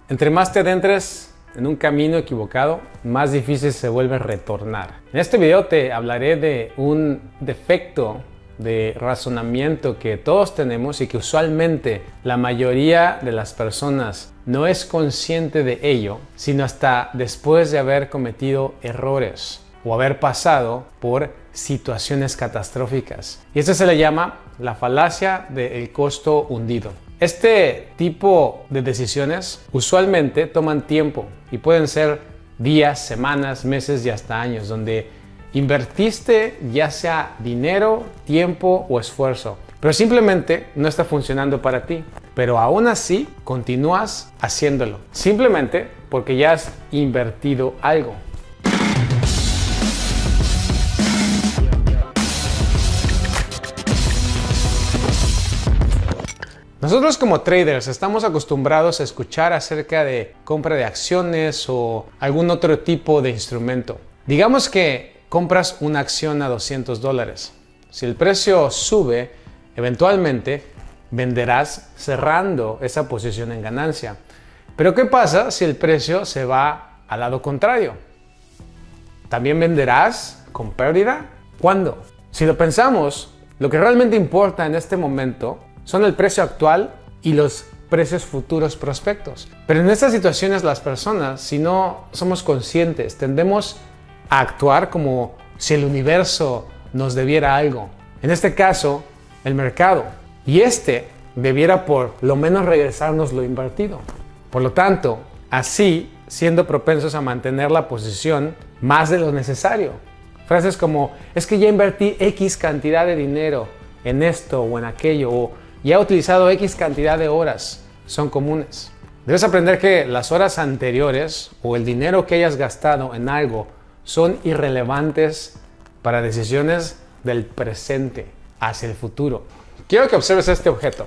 Entre más te adentres en un camino equivocado, más difícil se vuelve retornar. En este video te hablaré de un defecto de razonamiento que todos tenemos y que usualmente la mayoría de las personas no es consciente de ello, sino hasta después de haber cometido errores o haber pasado por situaciones catastróficas. Y esto se le llama la falacia del costo hundido. Este tipo de decisiones usualmente toman tiempo y pueden ser días, semanas, meses y hasta años, donde invertiste ya sea dinero, tiempo o esfuerzo, pero simplemente no está funcionando para ti. Pero aún así continúas haciéndolo, simplemente porque ya has invertido algo. Nosotros como traders estamos acostumbrados a escuchar acerca de compra de acciones o algún otro tipo de instrumento. Digamos que compras una acción a $200. Si el precio sube, eventualmente venderás cerrando esa posición en ganancia. Pero ¿qué pasa si el precio se va al lado contrario? ¿También venderás con pérdida? ¿Cuándo? Si lo pensamos, lo que realmente importa en este momento son el precio actual y los precios futuros prospectos. Pero en estas situaciones las personas, si no somos conscientes, tendemos a actuar como si el universo nos debiera algo. En este caso, el mercado. Y este debiera por lo menos regresarnos lo invertido. Por lo tanto, así siendo propensos a mantener la posición más de lo necesario. Frases como, es que ya invertí X cantidad de dinero en esto o en aquello, o ya he utilizado X cantidad de horas, son comunes. Debes aprender que las horas anteriores o el dinero que hayas gastado en algo son irrelevantes para decisiones del presente hacia el futuro. Quiero que observes este objeto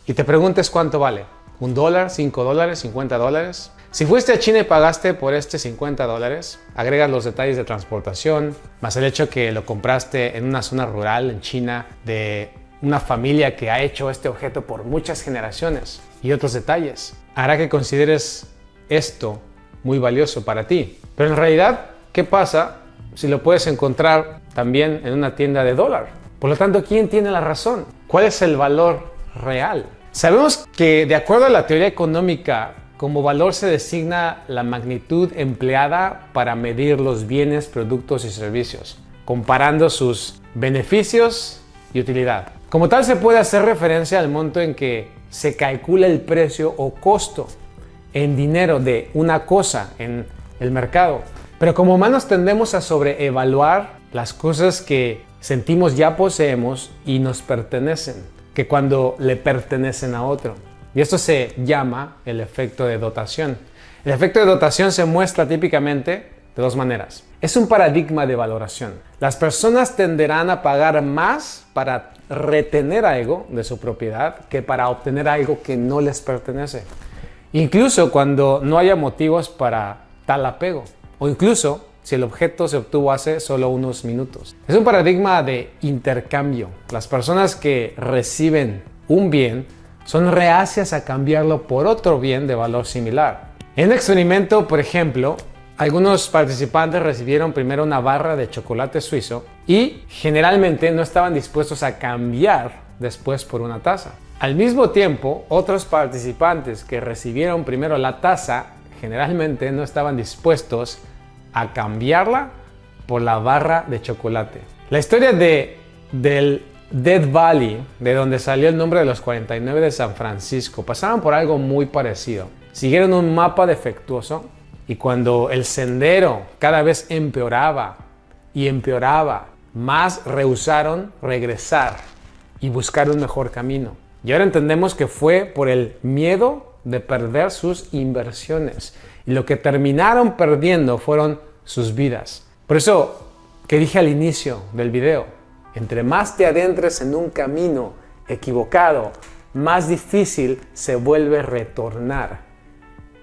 y te preguntes cuánto vale. ¿$1, $5, $50? Si fuiste a China y pagaste por este $50, agregas los detalles de transportación, más el hecho que lo compraste en una zona rural en China de una familia que ha hecho este objeto por muchas generaciones y otros detalles, hará que consideres esto muy valioso para ti. Pero en realidad, ¿qué pasa si lo puedes encontrar también en una tienda de dólar? Por lo tanto, ¿quién tiene la razón? ¿Cuál es el valor real? Sabemos que de acuerdo a la teoría económica, como valor se designa la magnitud empleada para medir los bienes, productos y servicios, comparando sus beneficios y utilidad. Como tal, se puede hacer referencia al monto en que se calcula el precio o costo en dinero de una cosa en el mercado. Pero como humanos tendemos a sobreevaluar las cosas que sentimos ya poseemos y nos pertenecen, que cuando le pertenecen a otro. Y esto se llama el efecto de dotación. El efecto de dotación se muestra típicamente de dos maneras. Es un paradigma de valoración. Las personas tenderán a pagar más para retener algo de su propiedad que para obtener algo que no les pertenece. Incluso cuando no haya motivos para tal apego. O incluso si el objeto se obtuvo hace solo unos minutos. Es un paradigma de intercambio. Las personas que reciben un bien son reacias a cambiarlo por otro bien de valor similar. En un experimento, por ejemplo, algunos participantes recibieron primero una barra de chocolate suizo y generalmente no estaban dispuestos a cambiar después por una taza. Al mismo tiempo, otros participantes que recibieron primero la taza generalmente no estaban dispuestos a cambiarla por la barra de chocolate. La historia del Death Valley, de donde salió el nombre de los 49 de San Francisco, pasaron por algo muy parecido. Siguieron un mapa defectuoso y cuando el sendero cada vez empeoraba y empeoraba, más rehusaron regresar y buscar un mejor camino. Y ahora entendemos que fue por el miedo de perder sus inversiones. Y lo que terminaron perdiendo fueron sus vidas. Por eso que dije al inicio del video, entre más te adentres en un camino equivocado, más difícil se vuelve retornar.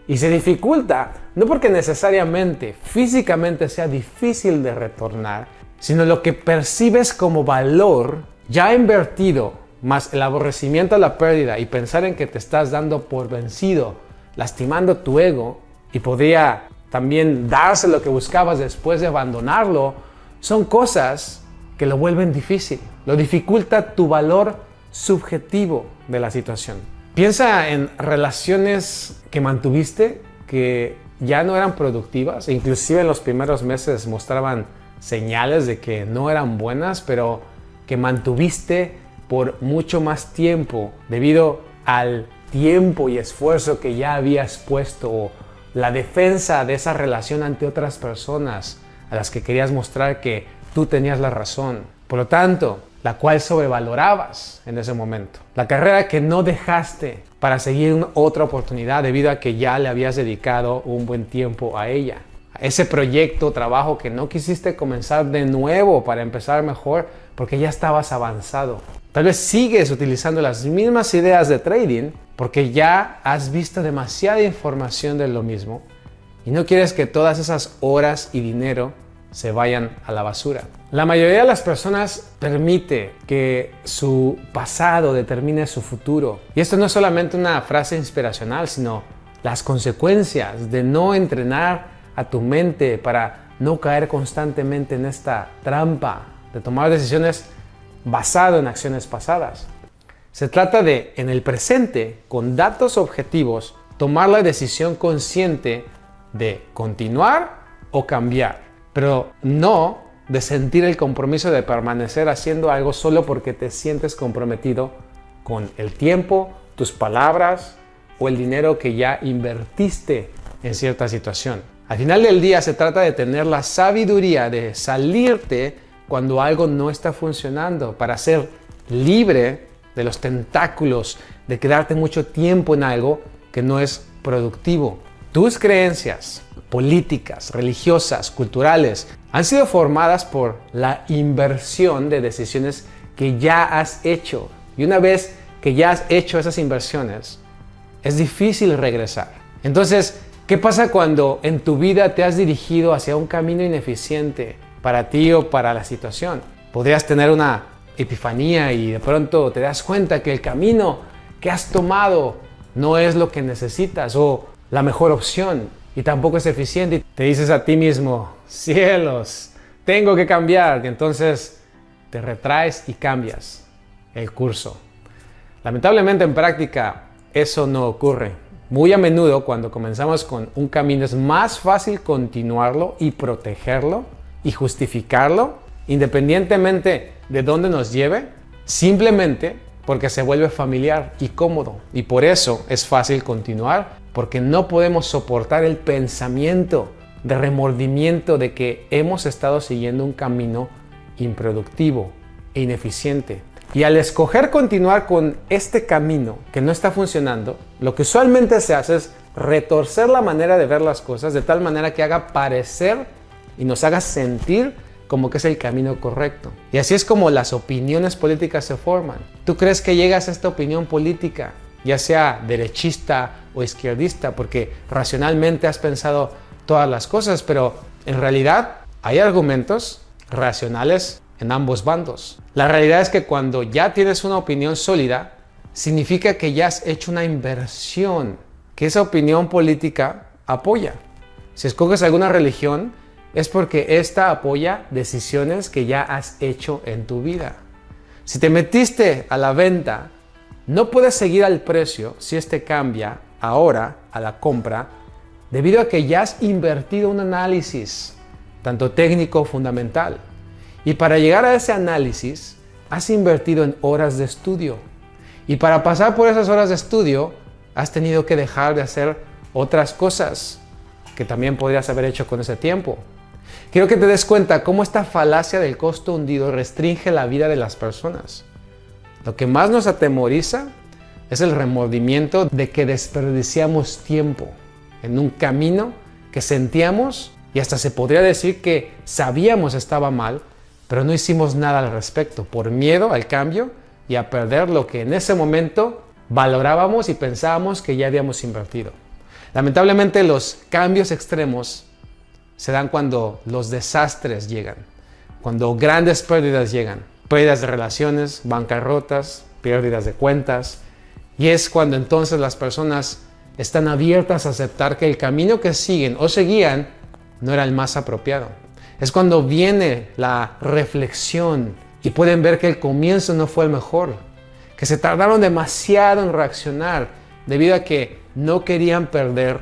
Y se dificulta, no porque necesariamente físicamente sea difícil de retornar, sino lo que percibes como valor ya invertido, más el aborrecimiento a la pérdida y pensar en que te estás dando por vencido lastimando tu ego y podría también darse lo que buscabas después de abandonarlo, son cosas que lo vuelven difícil, lo dificulta tu valor subjetivo de la situación. Piensa en relaciones que mantuviste que ya no eran productivas, e inclusive en los primeros meses mostraban señales de que no eran buenas, pero que mantuviste por mucho más tiempo debido al tiempo y esfuerzo que ya habías puesto, o la defensa de esa relación ante otras personas a las que querías mostrar que tú tenías la razón. Por lo tanto, la cual sobrevalorabas en ese momento. La carrera que no dejaste para seguir otra oportunidad debido a que ya le habías dedicado un buen tiempo a ella. Ese proyecto, trabajo que no quisiste comenzar de nuevo para empezar mejor porque ya estabas avanzado. Tal vez sigues utilizando las mismas ideas de trading porque ya has visto demasiada información de lo mismo y no quieres que todas esas horas y dinero se vayan a la basura. La mayoría de las personas permite que su pasado determine su futuro. Y esto no es solamente una frase inspiracional, sino las consecuencias de no entrenar a tu mente para no caer constantemente en esta trampa de tomar decisiones basado en acciones pasadas. Se trata de, en el presente, con datos objetivos, tomar la decisión consciente de continuar o cambiar, pero no de sentir el compromiso de permanecer haciendo algo solo porque te sientes comprometido con el tiempo, tus palabras o el dinero que ya invertiste en cierta situación. Al final del día se trata de tener la sabiduría de salirte cuando algo no está funcionando para ser libre de los tentáculos de quedarte mucho tiempo en algo que no es productivo. Tus creencias políticas, religiosas, culturales han sido formadas por la inversión de decisiones que ya has hecho. Y una vez que ya has hecho esas inversiones, es difícil regresar. Entonces, ¿qué pasa cuando en tu vida te has dirigido hacia un camino ineficiente para ti o para la situación? Podrías tener una epifanía y de pronto te das cuenta que el camino que has tomado no es lo que necesitas o la mejor opción y tampoco es eficiente. Y te dices a ti mismo, cielos, tengo que cambiar. Y entonces te retraes y cambias el curso. Lamentablemente en práctica eso no ocurre. Muy a menudo cuando comenzamos con un camino es más fácil continuarlo y protegerlo y justificarlo independientemente de dónde nos lleve, simplemente porque se vuelve familiar y cómodo. Y por eso es fácil continuar, porque no podemos soportar el pensamiento de remordimiento de que hemos estado siguiendo un camino improductivo e ineficiente. Y al escoger continuar con este camino que no está funcionando, lo que usualmente se hace es retorcer la manera de ver las cosas de tal manera que haga parecer y nos haga sentir como que es el camino correcto. Y así es como las opiniones políticas se forman. Tú crees que llegas a esta opinión política, ya sea derechista o izquierdista, porque racionalmente has pensado todas las cosas, pero en realidad hay argumentos racionales en ambos bandos. La realidad es que cuando ya tienes una opinión sólida, significa que ya has hecho una inversión que esa opinión política apoya. Si escoges alguna religión, es porque esta apoya decisiones que ya has hecho en tu vida. Si te metiste a la venta, no puedes seguir al precio si este cambia ahora a la compra, debido a que ya has invertido un análisis, tanto técnico fundamental. Y para llegar a ese análisis, has invertido en horas de estudio. Y para pasar por esas horas de estudio, has tenido que dejar de hacer otras cosas que también podrías haber hecho con ese tiempo. Quiero que te des cuenta cómo esta falacia del costo hundido restringe la vida de las personas. Lo que más nos atemoriza es el remordimiento de que desperdiciamos tiempo en un camino que sentíamos y hasta se podría decir que sabíamos estaba mal, pero no hicimos nada al respecto por miedo al cambio y a perder lo que en ese momento valorábamos y pensábamos que ya habíamos invertido. Lamentablemente los cambios extremos se dan cuando los desastres llegan, cuando grandes pérdidas llegan, pérdidas de relaciones, bancarrotas, pérdidas de cuentas, y es cuando entonces las personas están abiertas a aceptar que el camino que siguen o seguían no era el más apropiado. Es cuando viene la reflexión y pueden ver que el comienzo no fue el mejor, que se tardaron demasiado en reaccionar debido a que no querían perder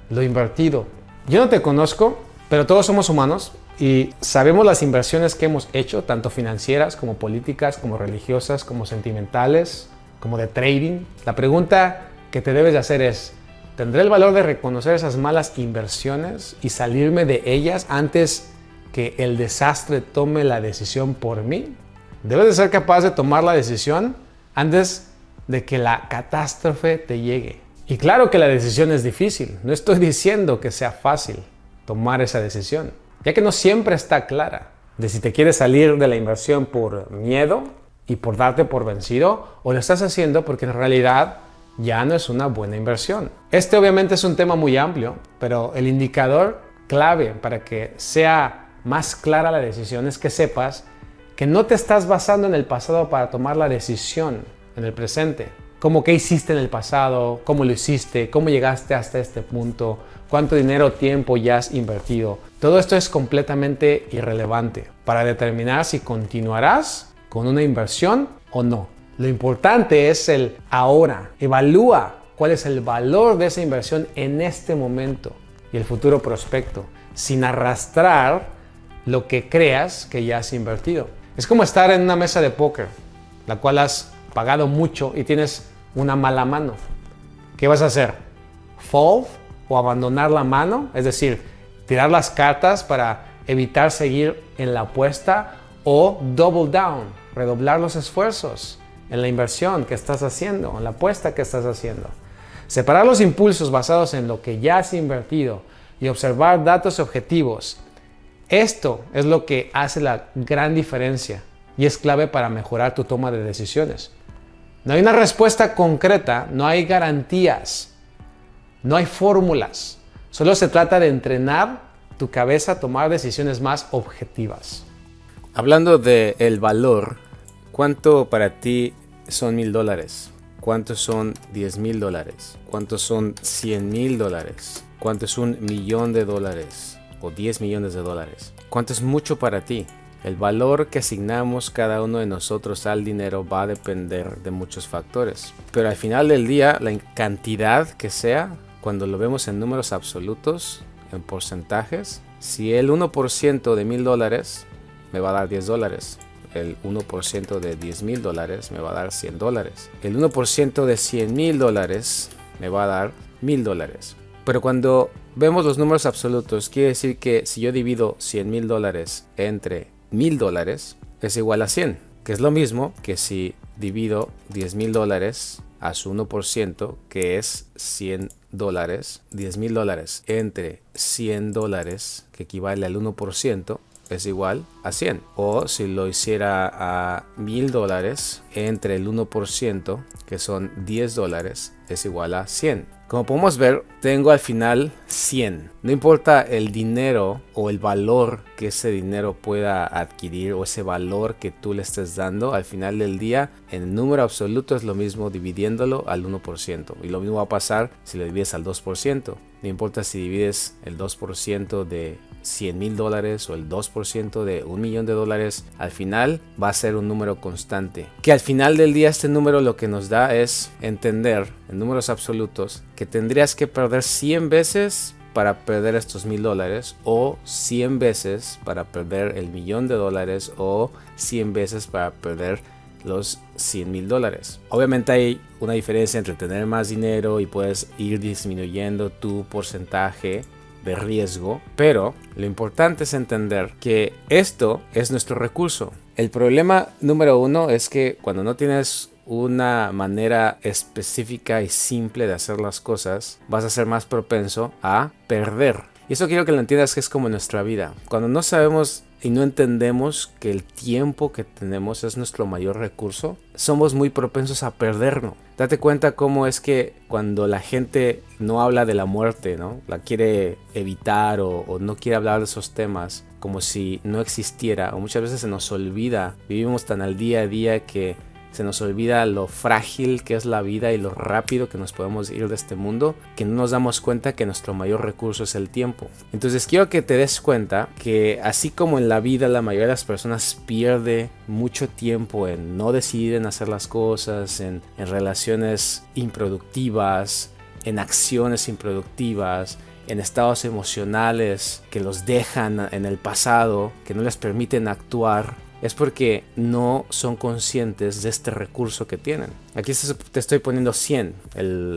lo invertido. Yo no te conozco, pero todos somos humanos y sabemos las inversiones que hemos hecho, tanto financieras como políticas, como religiosas, como sentimentales, como de trading. La pregunta que te debes de hacer es, ¿tendré el valor de reconocer esas malas inversiones y salirme de ellas antes que el desastre tome la decisión por mí? Debes de ser capaz de tomar la decisión antes de que la catástrofe te llegue. Y claro que la decisión es difícil. No estoy diciendo que sea fácil tomar esa decisión, ya que no siempre está clara de si te quieres salir de la inversión por miedo y por darte por vencido, o lo estás haciendo porque en realidad ya no es una buena inversión. Este obviamente es un tema muy amplio, pero el indicador clave para que sea más clara la decisión es que sepas que no te estás basando en el pasado para tomar la decisión en el presente. Como qué hiciste en el pasado, cómo lo hiciste, cómo llegaste hasta este punto, cuánto dinero o tiempo ya has invertido. Todo esto es completamente irrelevante para determinar si continuarás con una inversión o no. Lo importante es el ahora. Evalúa cuál es el valor de esa inversión en este momento y el futuro prospecto, sin arrastrar lo que creas que ya has invertido. Es como estar en una mesa de póker, la cual has pagado mucho y tienes una mala mano. ¿Qué vas a hacer? ¿Fold o abandonar la mano? Es decir, tirar las cartas para evitar seguir en la apuesta, o double down, redoblar los esfuerzos en la inversión que estás haciendo, en la apuesta que estás haciendo. Separar los impulsos basados en lo que ya has invertido y observar datos objetivos. Esto es lo que hace la gran diferencia y es clave para mejorar tu toma de decisiones. No hay una respuesta concreta, no hay garantías, no hay fórmulas. Solo se trata de entrenar tu cabeza a tomar decisiones más objetivas. Hablando de el valor, ¿cuánto para ti son $1,000? ¿Cuántos son $10,000? ¿Cuántos son $100,000? ¿Cuánto es $1,000,000 o $10 millones? ¿Cuánto es mucho para ti? El valor que asignamos cada uno de nosotros al dinero va a depender de muchos factores. Pero al final del día, la cantidad que sea, cuando lo vemos en números absolutos, en porcentajes, si el 1% de $1,000 me va a dar $10, el 1% de $10,000 me va a dar $100, el 1% de $100,000 me va a dar $1,000. Pero cuando vemos los números absolutos, quiere decir que si yo divido $100,000 entre $1,000 es igual a 100, que es lo mismo que si divido $10,000 a su 1%, que es $100, $10,000 entre $100, que equivale al 1%, es igual a 100. O si lo hiciera a $1,000 entre el 1%, que son $10, es igual a 100. Como podemos ver, tengo al final 100. No importa el dinero o el valor que ese dinero pueda adquirir o ese valor que tú le estés dando, al final del día, en el número absoluto es lo mismo dividiéndolo al 1%. Y lo mismo va a pasar si lo divides al 2%. No importa si divides el 2% de $100,000 o el 2% de $1,000,000, al final va a ser un número constante. Que al final del día este número lo que nos da es entender en números absolutos que tendrías que perder 100 veces para perder estos $1,000, o 100 veces para perder el $1,000,000, o 100 veces para perder los $100,000. Obviamente hay una diferencia entre tener más dinero y puedes ir disminuyendo tu porcentaje de riesgo, pero lo importante es entender que esto es nuestro recurso. El problema número uno es que cuando no tienes una manera específica y simple de hacer las cosas, vas a ser más propenso a perder. Y eso quiero que lo entiendas, que es como nuestra vida. Cuando no sabemos y no entendemos que el tiempo que tenemos es nuestro mayor recurso, somos muy propensos a perdernos. Date cuenta cómo es que cuando la gente no habla de la muerte, ¿no? La quiere evitar o no quiere hablar de esos temas como si no existiera, o muchas veces se nos olvida. Vivimos tan al día a día que se nos olvida lo frágil que es la vida y lo rápido que nos podemos ir de este mundo, que no nos damos cuenta que nuestro mayor recurso es el tiempo. Entonces quiero que te des cuenta que así como en la vida la mayoría de las personas pierde mucho tiempo en no decidir en hacer las cosas, en relaciones improductivas, en acciones improductivas, en estados emocionales que los dejan en el pasado, que no les permiten actuar, es porque no son conscientes de este recurso que tienen. Aquí te estoy poniendo 100.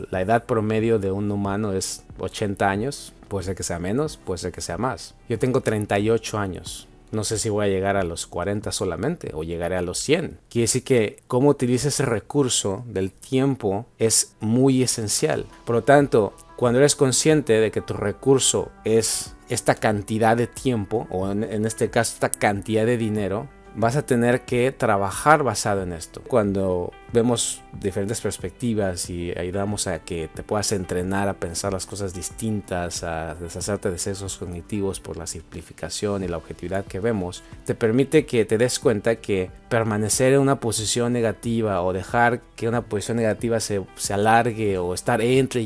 La edad promedio de un humano es 80 años. Puede ser que sea menos, puede ser que sea más. Yo tengo 38 años. No sé si voy a llegar a los 40 solamente o llegaré a los 100. Quiere decir que cómo utiliza ese recurso del tiempo es muy esencial. Por lo tanto, cuando eres consciente de que tu recurso es esta cantidad de tiempo, o en este caso esta cantidad de dinero, vas a tener que trabajar basado en esto. Cuando vemos diferentes perspectivas y ayudamos a que te puedas entrenar a pensar las cosas distintas, a deshacerte de sesgos cognitivos por la simplificación y la objetividad que vemos, te permite que te des cuenta que permanecer en una posición negativa o dejar que una posición negativa se alargue o estar entre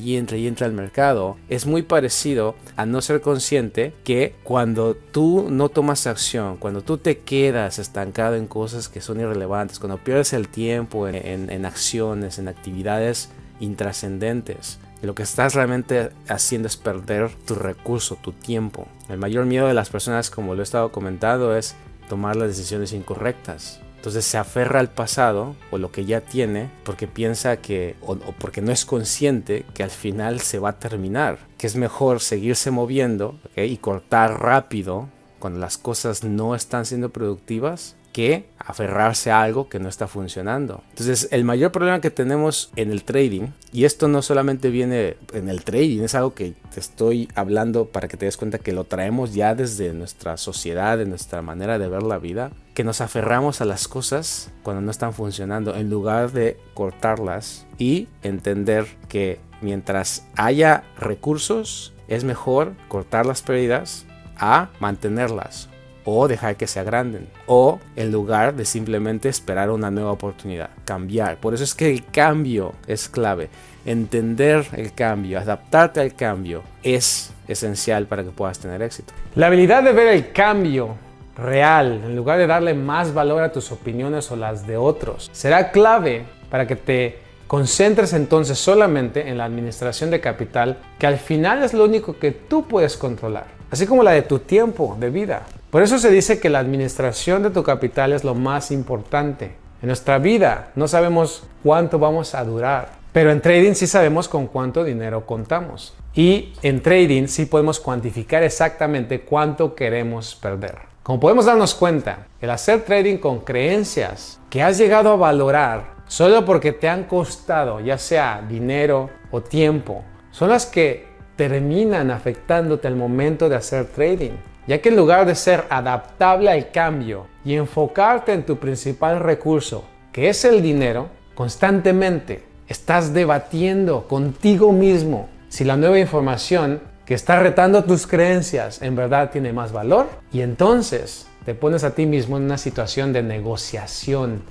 al mercado es muy parecido a no ser consciente que cuando tú no tomas acción, cuando tú te quedas estancado en cosas que son irrelevantes, cuando pierdes el tiempo en acciones, en actividades intrascendentes, lo que estás realmente haciendo es perder tu recurso, tu tiempo. El mayor miedo de las personas, como lo he estado comentando, es tomar las decisiones incorrectas. Entonces se aferra al pasado o lo que ya tiene porque piensa que o porque no es consciente que al final se va a terminar, que es mejor seguirse moviendo, ¿okay? Y cortar rápido cuando las cosas no están siendo productivas que aferrarse a algo que no está funcionando. Entonces el mayor problema que tenemos en el trading, y esto no solamente viene en el trading, es algo que te estoy hablando para que te des cuenta que lo traemos ya desde nuestra sociedad, de nuestra manera de ver la vida, que nos aferramos a las cosas cuando no están funcionando en lugar de cortarlas y entender que mientras haya recursos es mejor cortar las pérdidas a mantenerlas o dejar que se agranden, o en lugar de simplemente esperar una nueva oportunidad, cambiar. Por eso es que el cambio es clave. Entender el cambio, adaptarte al cambio es esencial para que puedas tener éxito. La habilidad de ver el cambio real en lugar de darle más valor a tus opiniones o las de otros será clave para que te concentres entonces solamente en la administración de capital, que al final es lo único que tú puedes controlar, así como la de tu tiempo de vida. Por eso se dice que la administración de tu capital es lo más importante. En nuestra vida no sabemos cuánto vamos a durar, pero en trading sí sabemos con cuánto dinero contamos. Y en trading sí podemos cuantificar exactamente cuánto queremos perder. Como podemos darnos cuenta, el hacer trading con creencias que has llegado a valorar solo porque te han costado, ya sea dinero o tiempo, son las que terminan afectándote al momento de hacer trading. Ya que en lugar de ser adaptable al cambio y enfocarte en tu principal recurso, que es el dinero, constantemente estás debatiendo contigo mismo si la nueva información que está retando tus creencias en verdad tiene más valor, y entonces te pones a ti mismo en una situación de negociación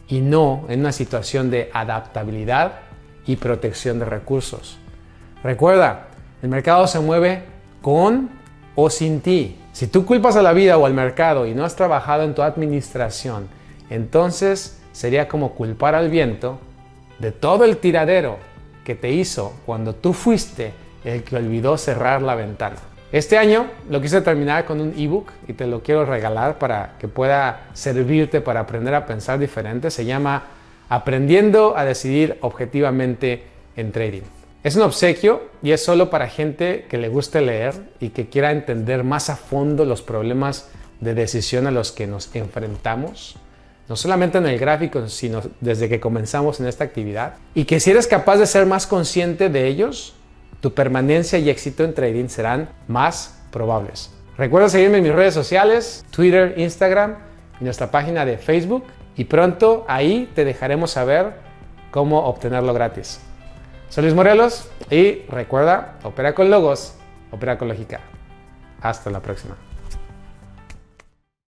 y no en una situación de adaptabilidad y protección de recursos. Recuerda, el mercado se mueve con o sin ti. Si tú culpas a la vida o al mercado y no has trabajado en tu administración, entonces sería como culpar al viento de todo el tiradero que te hizo cuando tú fuiste el que olvidó cerrar la ventana. Este año lo quise terminar con un ebook y te lo quiero regalar para que pueda servirte para aprender a pensar diferente. Se llama Aprendiendo a decidir objetivamente en trading. Es un obsequio y es solo para gente que le guste leer y que quiera entender más a fondo los problemas de decisión a los que nos enfrentamos, no solamente en el gráfico, sino desde que comenzamos en esta actividad, y que si eres capaz de ser más consciente de ellos, tu permanencia y éxito en trading serán más probables. Recuerda seguirme en mis redes sociales, Twitter, Instagram y nuestra página de Facebook, y pronto ahí te dejaremos saber cómo obtenerlo gratis. Soy Luis Morelos y recuerda, opera con logos, opera con lógica. Hasta la próxima.